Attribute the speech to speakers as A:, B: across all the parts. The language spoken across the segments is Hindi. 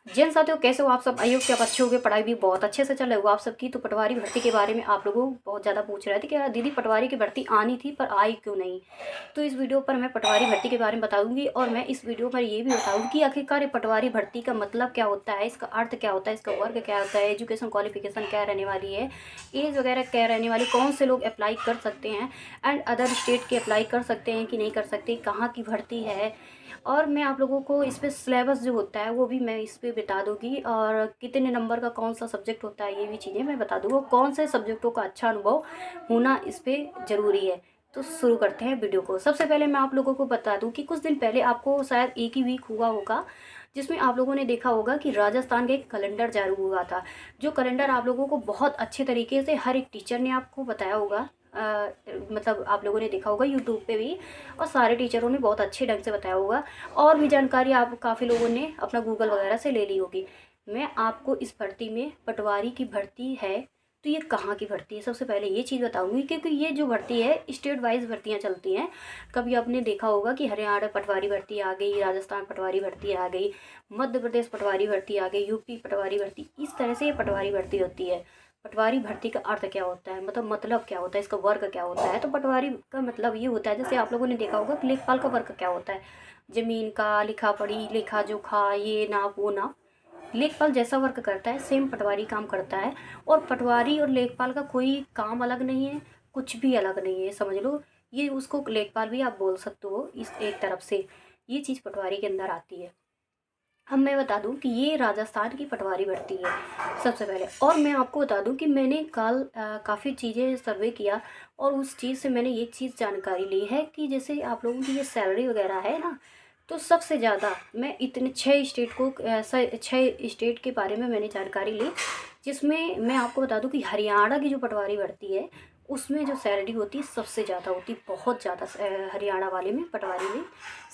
A: जैन साथियों, कैसे हो आप सब? आई होप कि आप अच्छे होगे। पढ़ाई भी बहुत अच्छे से चल रही होगा आप सबकी। तो पटवारी भर्ती के बारे में आप लोगों बहुत ज़्यादा पूछ रहे थे कि दीदी पटवारी की भर्ती आनी थी पर आई क्यों नहीं। तो इस वीडियो पर मैं पटवारी भर्ती के बारे में बताऊंगी और मैं इस वीडियो पर ये भी बताऊंगी कि आखिरकार ये पटवारी भर्ती का मतलब क्या होता है, इसका अर्थ क्या होता है, इसका वर्ग क्या होता है, एजुकेशन क्वालिफिकेशन क्या रहने वाली है, एज वगैरह क्या रहने वाली, कौन से लोग अप्लाई कर सकते हैं एंड अदर स्टेट के अप्लाई कर सकते हैं कि नहीं कर सकते, कहाँ की भर्ती है। और मैं आप लोगों को इस पे सिलेबस जो होता है वो भी मैं इस पे बता दूंगी और कितने नंबर का कौन सा सब्जेक्ट होता है ये भी चीज़ें मैं बता दूँगा। कौन से सब्जेक्टों का अच्छा अनुभव होना इस पे ज़रूरी है। तो शुरू करते हैं वीडियो को। सबसे पहले मैं आप लोगों को बता दूं कि कुछ दिन पहले आपको शायद एक ही वीक हुआ होगा जिसमें आप लोगों ने देखा होगा कि राजस्थान का एक कैलेंडर जारी हुआ था। जो कैलेंडर आप लोगों को बहुत अच्छे तरीके से हर एक टीचर ने आपको बताया होगा। मतलब आप लोगों ने देखा होगा यूट्यूब पे भी, और सारे टीचरों ने बहुत अच्छे ढंग से बताया होगा। और भी जानकारी आप काफ़ी लोगों ने अपना गूगल वगैरह से ले ली होगी। मैं आपको इस भर्ती में, पटवारी की भर्ती है तो ये कहाँ की भर्ती है, सबसे पहले ये चीज़ बताऊंगी। क्योंकि ये जो भर्ती है स्टेट वाइज भर्तियाँ चलती हैं। कभी आपने देखा होगा कि हरियाणा पटवारी भर्ती आ गई, राजस्थान पटवारी भर्ती आ गई, मध्य प्रदेश पटवारी भर्ती आ गई, यूपी पटवारी भर्ती, इस तरह से ये पटवारी भर्ती होती है। पटवारी भर्ती का अर्थ क्या होता है, मतलब क्या होता है, इसका वर्ग क्या होता है। तो पटवारी का मतलब ये होता है, जैसे आप लोगों ने देखा होगा कि लेखपाल का वर्ग क्या होता है, जमीन का लिखा पढ़ी, लेखा जोखा, ये नाप वो नाप। लेखपाल जैसा वर्क करता है सेम पटवारी काम करता है। और पटवारी और लेखपाल का कोई काम अलग नहीं है, कुछ भी अलग नहीं है, समझ लो। ये उसको लेखपाल भी आप बोल सकते हो इस एक तरफ से। ये चीज़ पटवारी के अंदर आती है। अब मैं बता दूं कि ये राजस्थान की पटवारी भर्ती है सबसे पहले। और मैं आपको बता दूं कि मैंने कल काफ़ी चीज़ें सर्वे किया और उस चीज़ से मैंने ये चीज़ जानकारी ली है कि जैसे आप लोगों की ये सैलरी वगैरह है ना, तो सबसे ज़्यादा मैं इतने 6 स्टेट के बारे में मैंने जानकारी ली। जिसमें मैं आपको बता दूं कि हरियाणा की जो पटवारी भर्ती है उसमें जो सैलरी होती है सबसे ज़्यादा होती है, बहुत ज़्यादा हरियाणा वाले में, पटवारी में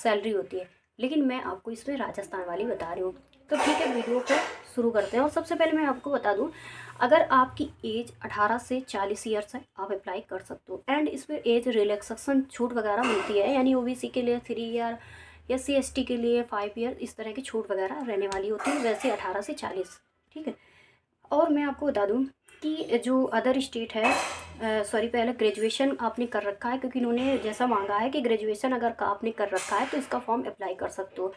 A: सैलरी होती है। लेकिन मैं आपको इसमें राजस्थान वाली बता रही हूँ। तो ठीक है, वीडियो को शुरू करते हैं। और सबसे पहले मैं आपको बता दूं, अगर आपकी एज 18 से 40 ईयर्स है आप अप्लाई कर सकते हो। एंड इसमें एज रिलैक्सेशन छूट वगैरह मिलती है, यानी ओबीसी के लिए 3 ईयर, SC ST के लिए 5 ईयर, इस तरह की छूट वगैरह रहने वाली होती है। वैसे 18 से 40, ठीक है। और मैं आपको बता दूं कि जो अदर स्टेट है, सॉरी, पहले ग्रेजुएशन आपने कर रखा है, क्योंकि इन्होंने जैसा मांगा है कि ग्रेजुएशन अगर का आपने कर रखा है तो इसका फॉर्म अप्लाई कर सकते हो।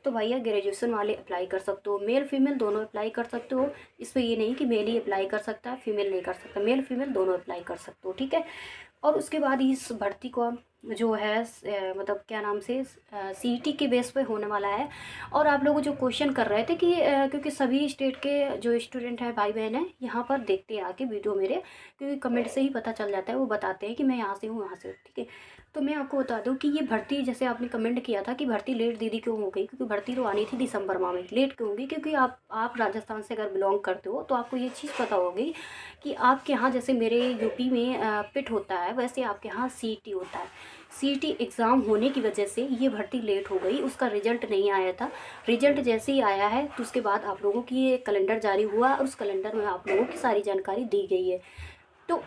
A: तो भैया ग्रेजुएशन वाले अप्लाई कर सकते हो, मेल फीमेल दोनों अप्लाई कर सकते हो। इस पर ये नहीं कि मेल ही अप्लाई कर सकता है फीमेल नहीं कर सकता, मेल फीमेल दोनों अप्लाई कर सकते हो, ठीक है। और उसके बाद इस भर्ती को जो है मतलब क्या नाम से CET के बेस पे होने वाला है। और आप लोग जो क्वेश्चन कर रहे थे कि क्योंकि सभी स्टेट के जो स्टूडेंट हैं, भाई बहन हैं, यहाँ पर देखते हैं आके वीडियो मेरे, क्योंकि कमेंट से ही पता चल जाता है, वो बताते हैं कि मैं यहाँ से हूँ, वहाँ से हूँ, ठीक है। तो मैं आपको बता दूँ कि ये भर्ती, जैसे आपने कमेंट किया था कि भर्ती लेट दीदी क्यों हो गई, क्योंकि भर्ती तो आनी थी दिसंबर माह में, लेट क्यों होगी, क्योंकि आप राजस्थान से अगर बिलोंग करते हो तो आपको ये चीज़ पता होगी कि आपके यहाँ जैसे मेरे यूपी में पिट होता है, वैसे आपके यहाँ CET होता है। CET एग्ज़ाम होने की वजह से ये भर्ती लेट हो गई, उसका रिजल्ट नहीं आया था। रिजल्ट जैसे ही आया है तो उसके बाद आप लोगों की ये कैलेंडर जारी हुआ और उस कैलेंडर में आप लोगों की सारी जानकारी दी गई है। तो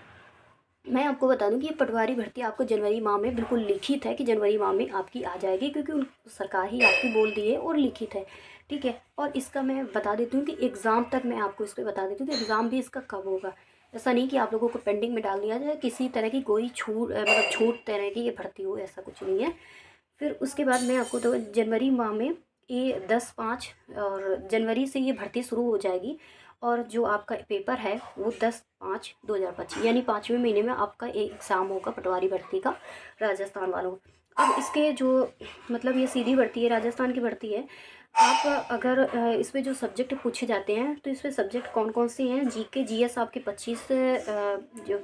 A: मैं आपको बता दूं कि ये पटवारी भर्ती आपको जनवरी माह में बिल्कुल लिखित है कि जनवरी माह में आपकी आ जाएगी, क्योंकि सरकार ही आपकी बोल दी है और लिखित है, ठीक है। और इसका मैं बता देती हूँ कि एग्ज़ाम तक मैं आपको इस पर बता देती हूँ कि एग्ज़ाम भी इसका कब होगा। ऐसा नहीं कि आप लोगों को पेंडिंग में डाल दिया जाए, किसी तरह की कोई छूट मतलब छूट तरह की ये भर्ती हो, ऐसा कुछ नहीं है। फिर उसके बाद मैं आपको तो जनवरी माह में ये 10/5 और जनवरी से ये भर्ती शुरू हो जाएगी। और जो आपका पेपर है वो 10/5/2025, यानी 5वें महीने में आपका एक एग्ज़ाम होगा पटवारी भर्ती का राजस्थान वालों को। अब इसके जो मतलब ये सीधी भर्ती है, राजस्थान की भर्ती है। आप अगर इसमें जो सब्जेक्ट पूछे जाते हैं तो इसमें सब्जेक्ट कौन कौन से हैं, GK GS आपके 25 जो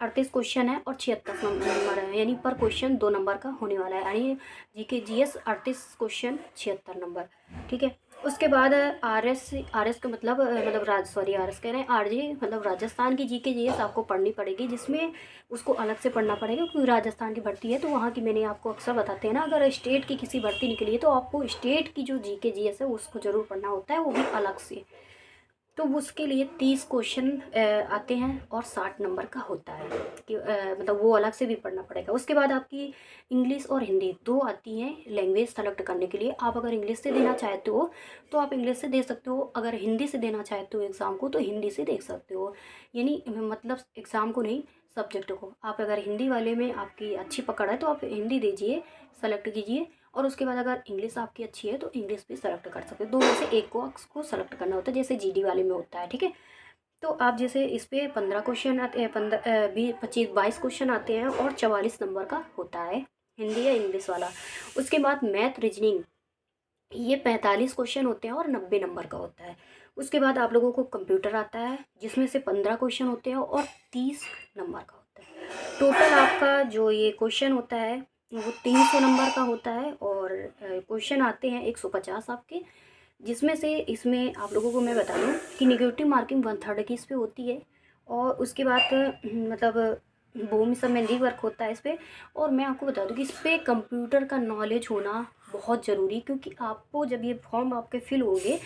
A: 38 क्वेश्चन है और 76 नंबर है, यानी पर क्वेश्चन 2 नंबर का होने वाला है, यानी GK GS 38 क्वेश्चन 76 नंबर, ठीक है। उसके बाद RS का मतलब RS कह रहे हैं, RJ मतलब राजस्थान की GK GS आपको पढ़नी पड़ेगी, जिसमें उसको अलग से पढ़ना पड़ेगा, क्योंकि राजस्थान की भर्ती है तो वहाँ की, मैंने आपको अक्सर बताते हैं ना, अगर स्टेट की किसी भर्ती निकली है तो आपको स्टेट की जो GK GS है उसको ज़रूर पढ़ना होता है, वो भी अलग से। तो उसके लिए 30 क्वेश्चन आते हैं और 60 नंबर का होता है कि मतलब वो अलग से भी पढ़ना पड़ेगा। उसके बाद आपकी इंग्लिश और हिंदी दो आती हैं लैंग्वेज सेलेक्ट करने के लिए। आप अगर इंग्लिश से देना चाहते हो तो आप इंग्लिश से दे सकते हो, अगर हिंदी से देना चाहते हो एग्ज़ाम को तो हिंदी से दे सकते हो। यानी मतलब एग्ज़ाम को नहीं, सब्जेक्ट को। आप अगर हिंदी वाले में आपकी अच्छी पकड़ है तो आप हिंदी दीजिए, सेलेक्ट कीजिए, और उसके बाद अगर इंग्लिश आपकी अच्छी है तो इंग्लिश भी सेलेक्ट कर सकते हो। दो में से एक को सेलेक्ट करना होता है, जैसे जीडी वाले में होता है, ठीक है। तो आप जैसे इस पे 15 क्वेश्चन आते हैं, 15 20 25 22 क्वेश्चन आते हैं और 44 नंबर का होता है हिंदी या इंग्लिश वाला। उसके बाद मैथ रीजनिंग, ये 45 क्वेश्चन होते हैं और 90 नंबर का होता है। उसके बाद आप लोगों को कंप्यूटर आता है जिसमें से 15 क्वेश्चन होते हैं और 30 नंबर का होता है। टोटल आपका जो ये क्वेश्चन होता है वो 300 नंबर का होता है, और क्वेश्चन आते हैं 150 आपके, जिसमें से इसमें आप लोगों को मैं बता दूं कि निगेटिव मार्किंग 1/3 की इस पे होती है, और उसके बाद मतलब भूमि संबंधी वर्क होता है इस पे। और मैं आपको बता दूं कि इस पे कंप्यूटर का नॉलेज होना बहुत ज़रूरी, क्योंकि आपको जब ये फॉर्म आपके फिल होंगे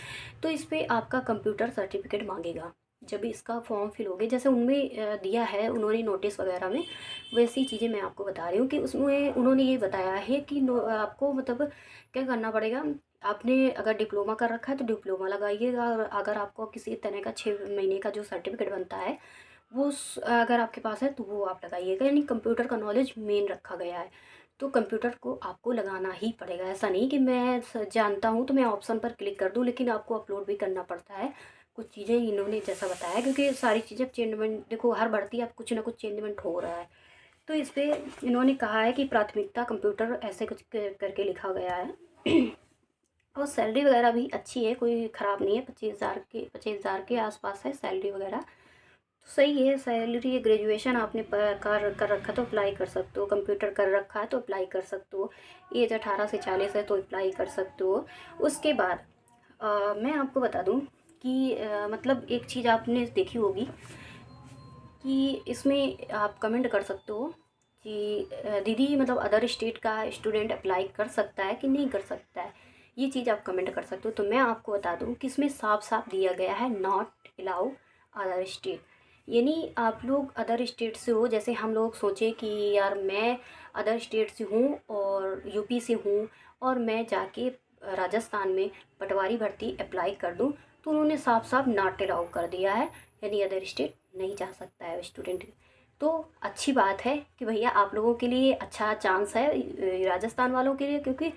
A: तो इस पे आपका कंप्यूटर सर्टिफिकेट मांगेगा। जब भी इसका फॉर्म फिल होगे, जैसे उनमें दिया है उन्होंने नोटिस वगैरह में, वैसी चीज़ें मैं आपको बता रही हूँ कि उसमें उन्होंने ये बताया है कि आपको मतलब क्या करना पड़ेगा। आपने अगर डिप्लोमा कर रखा है तो डिप्लोमा लगाइएगा, और अगर आपको किसी तरह का 6 महीने का जो सर्टिफिकेट बनता है वो अगर आपके पास है तो वो आप लगाइएगा। यानी कंप्यूटर का नॉलेज मेन रखा गया है, तो कंप्यूटर को आपको लगाना ही पड़ेगा। ऐसा नहीं कि मैं जानता हूँ तो मैं ऑप्शन पर क्लिक कर दूँ, लेकिन आपको अपलोड भी करना पड़ता है कुछ चीज़ें इन्होंने जैसा बताया, क्योंकि सारी चीज़ें चेंजमेंट, देखो हर भर्ती अब कुछ ना कुछ चेंजमेंट हो रहा है। तो इस पे इन्होंने कहा है कि प्राथमिकता कंप्यूटर, ऐसे कुछ करके लिखा गया है। और सैलरी वगैरह भी अच्छी है, कोई ख़राब नहीं है। 25,000 के आसपास है सैलरी वगैरह, तो सही है सैलरी। ग्रेजुएशन आपने कर रखा तो अप्लाई कर सकते हो, कंप्यूटर कर रखा है तो अप्लाई कर सकते हो, एज 18 से 40 है तो अप्लाई कर सकते हो। उसके बाद मैं आपको बता दूं कि मतलब एक चीज़ आपने देखी होगी कि इसमें आप कमेंट कर सकते हो कि दीदी मतलब अदर स्टेट का स्टूडेंट अप्लाई कर सकता है कि नहीं कर सकता है, ये चीज़ आप कमेंट कर सकते हो। तो मैं आपको बता दूं कि इसमें साफ साफ दिया गया है नॉट अलाउ अदर स्टेट। यानी आप लोग अदर स्टेट से हो, जैसे हम लोग सोचें कि यार मैं अदर स्टेट से हूँ और यूपी से हूँ और मैं जाके राजस्थान में पटवारी भर्ती अप्लाई कर दूँ, तो उन्होंने साफ साफ नॉट अलाउ कर दिया है, यानी अदर स्टेट नहीं जा सकता है स्टूडेंट। तो अच्छी बात है कि भैया आप लोगों के लिए अच्छा चांस है राजस्थान वालों के लिए, क्योंकि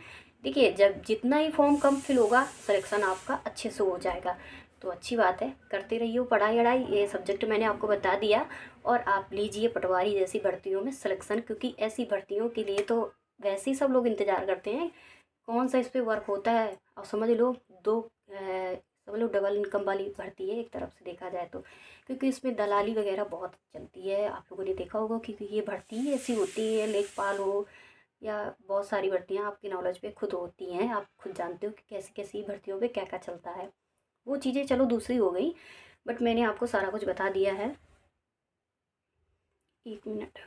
A: देखिए जब जितना ही फॉर्म कम फिल होगा सिलेक्शन आपका अच्छे से हो जाएगा। तो अच्छी बात है, करते रहिए पढ़ाई वढ़ाई। ये सब्जेक्ट मैंने आपको बता दिया, और आप लीजिए पटवारी जैसी भर्तियों में सिलेक्शन, क्योंकि ऐसी भर्तियों के लिए तो वैसे ही सब लोग इंतज़ार करते हैं। कौन सा इस पे वर्क होता है, और समझ लो समझ लो डबल इनकम वाली भर्ती है एक तरफ से देखा जाए तो, क्योंकि इसमें दलाली वगैरह बहुत चलती है। आप लोगों ने देखा होगा, क्योंकि ये भर्ती ही ऐसी होती है, लेखपाल हो या बहुत सारी भर्तियाँ आपकी नॉलेज पे खुद होती हैं, आप खुद जानते हो कि कैसी कैसी भर्तियों पे क्या क्या चलता है। वो चीज़ें चलो दूसरी हो गई, बट मैंने आपको सारा कुछ बता दिया है। 1 मिनट।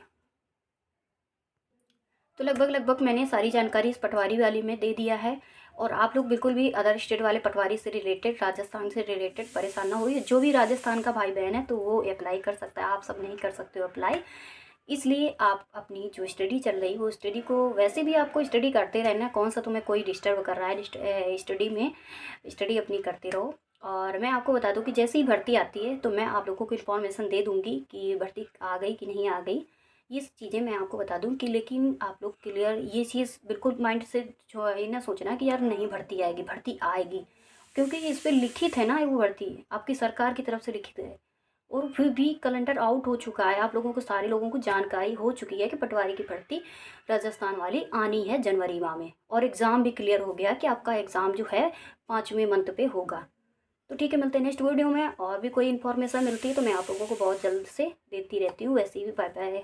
A: तो लगभग मैंने सारी जानकारी इस पटवारी वाली में दे दिया है, और आप लोग बिल्कुल भी अदर स्टेट वाले पटवारी से रिलेटेड, राजस्थान से रिलेटेड परेशान ना होइए। जो भी राजस्थान का भाई बहन है तो वो अप्लाई कर सकता है, आप सब नहीं कर सकते हो अप्लाई। इसलिए आप अपनी जो स्टडी चल रही वो स्टडी को, वैसे भी आपको स्टडी करते रहना है, कौन सा तुम्हें कोई डिस्टर्ब कर रहा है स्टडी में, स्टडी अपनी करते रहो। और मैं आपको बता दूं कि जैसे ही भर्ती आती है तो मैं आप लोगों को इन्फॉर्मेशन दे दूंगी कि भर्ती आ गई कि नहीं आ गई, ये चीज़ें मैं आपको बता दूं कि। लेकिन आप लोग क्लियर ये चीज़ बिल्कुल माइंड से जो है ना सोचना कि यार नहीं भर्ती आएगी, भर्ती आएगी, क्योंकि इस पर लिखित है ना, वो भर्ती आपकी सरकार की तरफ से लिखित है। और फिर भी कैलेंडर आउट हो चुका है, आप लोगों को सारे लोगों को जानकारी हो चुकी है कि पटवारी की भर्ती राजस्थान वाली आनी है जनवरी माह में, और एग्ज़ाम भी क्लियर हो गया कि आपका एग्ज़ाम जो है 5वें मंथ पे होगा। तो ठीक है, मिलते हैं नेक्स्ट वीडियो में। और भी कोई इन्फॉर्मेशन मिलती है तो मैं आप लोगों को बहुत जल्द से देती रहती हूँ, वैसे ही भी। Bye bye.